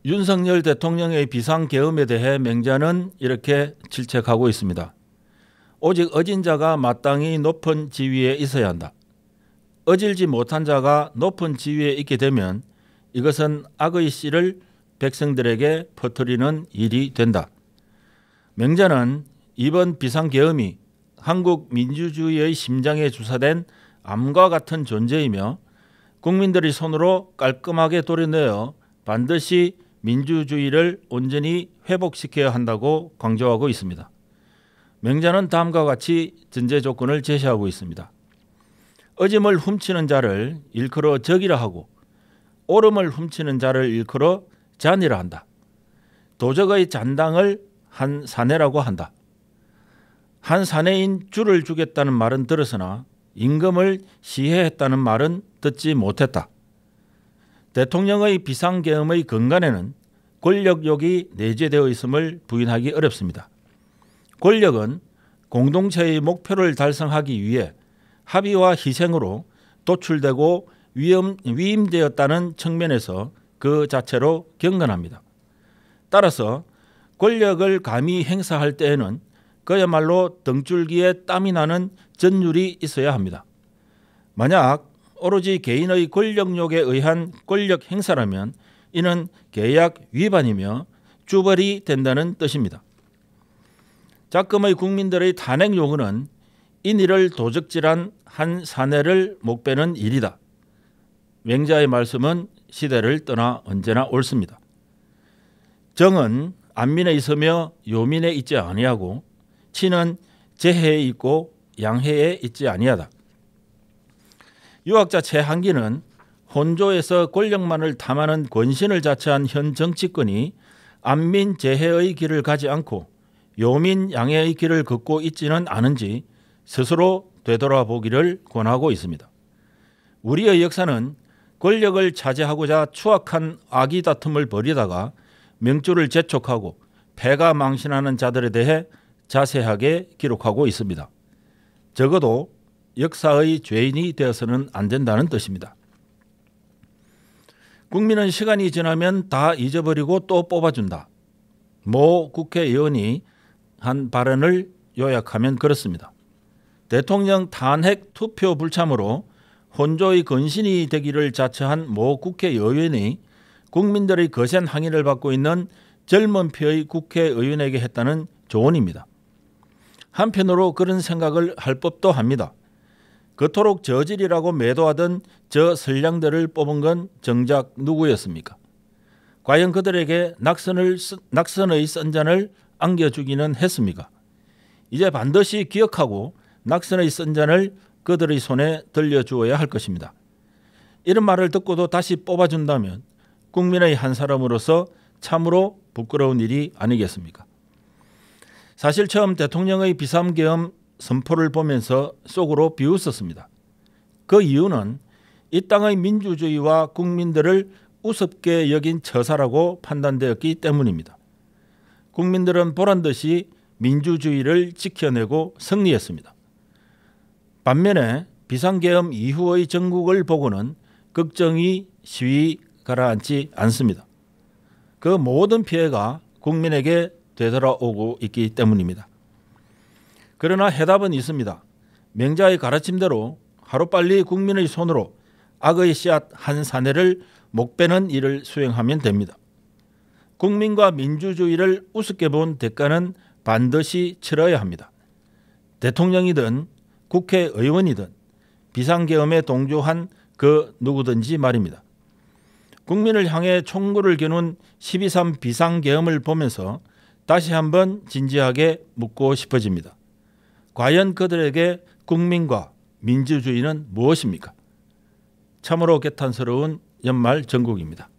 윤석열 대통령의 비상계엄에 대해 맹자는 이렇게 질책하고 있습니다. 오직 어진 자가 마땅히 높은 지위에 있어야 한다. 어질지 못한 자가 높은 지위에 있게 되면 이것은 악의 씨를 백성들에게 퍼뜨리는 일이 된다. 맹자는 이번 비상계엄이 한국 민주주의의 심장에 주사된 암과 같은 존재이며 국민들의 손으로 깔끔하게 도려내어 반드시 민주주의를 온전히 회복시켜야 한다고 강조하고 있습니다. 맹자는 다음과 같이 전제 조건을 제시하고 있습니다. 어짐을 훔치는 자를 일컬어 적이라 하고 오름을 훔치는 자를 일컬어 잔이라 한다. 도적의 잔당을 한 사내라고 한다. 한 사내인 주를 주겠다는 말은 들었으나 임금을 시해했다는 말은 듣지 못했다. 대통령의 비상계엄의 근간에는 권력욕이 내재되어 있음을 부인하기 어렵습니다. 권력은 공동체의 목표를 달성하기 위해 합의와 희생으로 도출되고 위임되었다는 측면에서 그 자체로 경건합니다. 따라서 권력을 감히 행사할 때에는 그야말로 등줄기에 땀이 나는 전율이 있어야 합니다. 만약 오로지 개인의 권력욕에 의한 권력 행사라면 이는 계약 위반이며 주벌이 된다는 뜻입니다. 작금의 국민들의 탄핵 요구는 인의를 도적질한 한 사내를 목베는 일이다. 맹자의 말씀은 시대를 떠나 언제나 옳습니다. 정은 안민에 있으며 요민에 있지 아니하고 치는 재해에 있고 양해에 있지 아니하다. 유학자 최한기는 혼조에서 권력만을 탐하는 권신을 자처한 현 정치권이 안민 재해의 길을 가지 않고 요민 양해의 길을 걷고 있지는 않은지 스스로 되돌아보기를 권하고 있습니다. 우리의 역사는 권력을 차지하고자 추악한 악의 다툼을 벌이다가 명주를 재촉하고 패가 망신하는 자들에 대해 자세하게 기록하고 있습니다. 적어도 역사의 죄인이 되어서는 안 된다는 뜻입니다. 국민은 시간이 지나면 다 잊어버리고 또 뽑아준다. 모 국회의원이 한 발언을 요약하면 그렇습니다. 대통령 탄핵 투표 불참으로 혼조의 근신이 되기를 자처한 모 국회의원이 국민들의 거센 항의를 받고 있는 젊은 피의 국회의원에게 했다는 조언입니다. 한편으로 그런 생각을 할 법도 합니다. 그토록 저질이라고 매도하던 저 선량들을 뽑은 건 정작 누구였습니까? 과연 그들에게 낙선의 선잔을 안겨주기는 했습니까? 이제 반드시 기억하고 낙선의 선잔을 그들의 손에 들려주어야 할 것입니다. 이런 말을 듣고도 다시 뽑아준다면 국민의 한 사람으로서 참으로 부끄러운 일이 아니겠습니까? 사실 처음 대통령의 비상계엄 선포를 보면서 속으로 비웃었습니다. 그 이유는 이 땅의 민주주의와 국민들을 우습게 여긴 처사라고 판단되었기 때문입니다. 국민들은 보란듯이 민주주의를 지켜내고 승리했습니다. 반면에 비상계엄 이후의 전국을 보고는 걱정이 시위 가라앉지 않습니다. 그 모든 피해가 국민에게 되돌아오고 있기 때문입니다. 그러나 해답은 있습니다. 맹자의 가르침대로 하루빨리 국민의 손으로 악의 씨앗 한 사내를 목베는 일을 수행하면 됩니다. 국민과 민주주의를 우습게 본 대가는 반드시 치러야 합니다. 대통령이든 국회의원이든 비상계엄에 동조한 그 누구든지 말입니다. 국민을 향해 총구를 겨눈 12.3 비상계엄을 보면서 다시 한번 진지하게 묻고 싶어집니다. 과연 그들에게 국민과 민주주의는 무엇입니까? 참으로 개탄스러운 연말 정국입니다.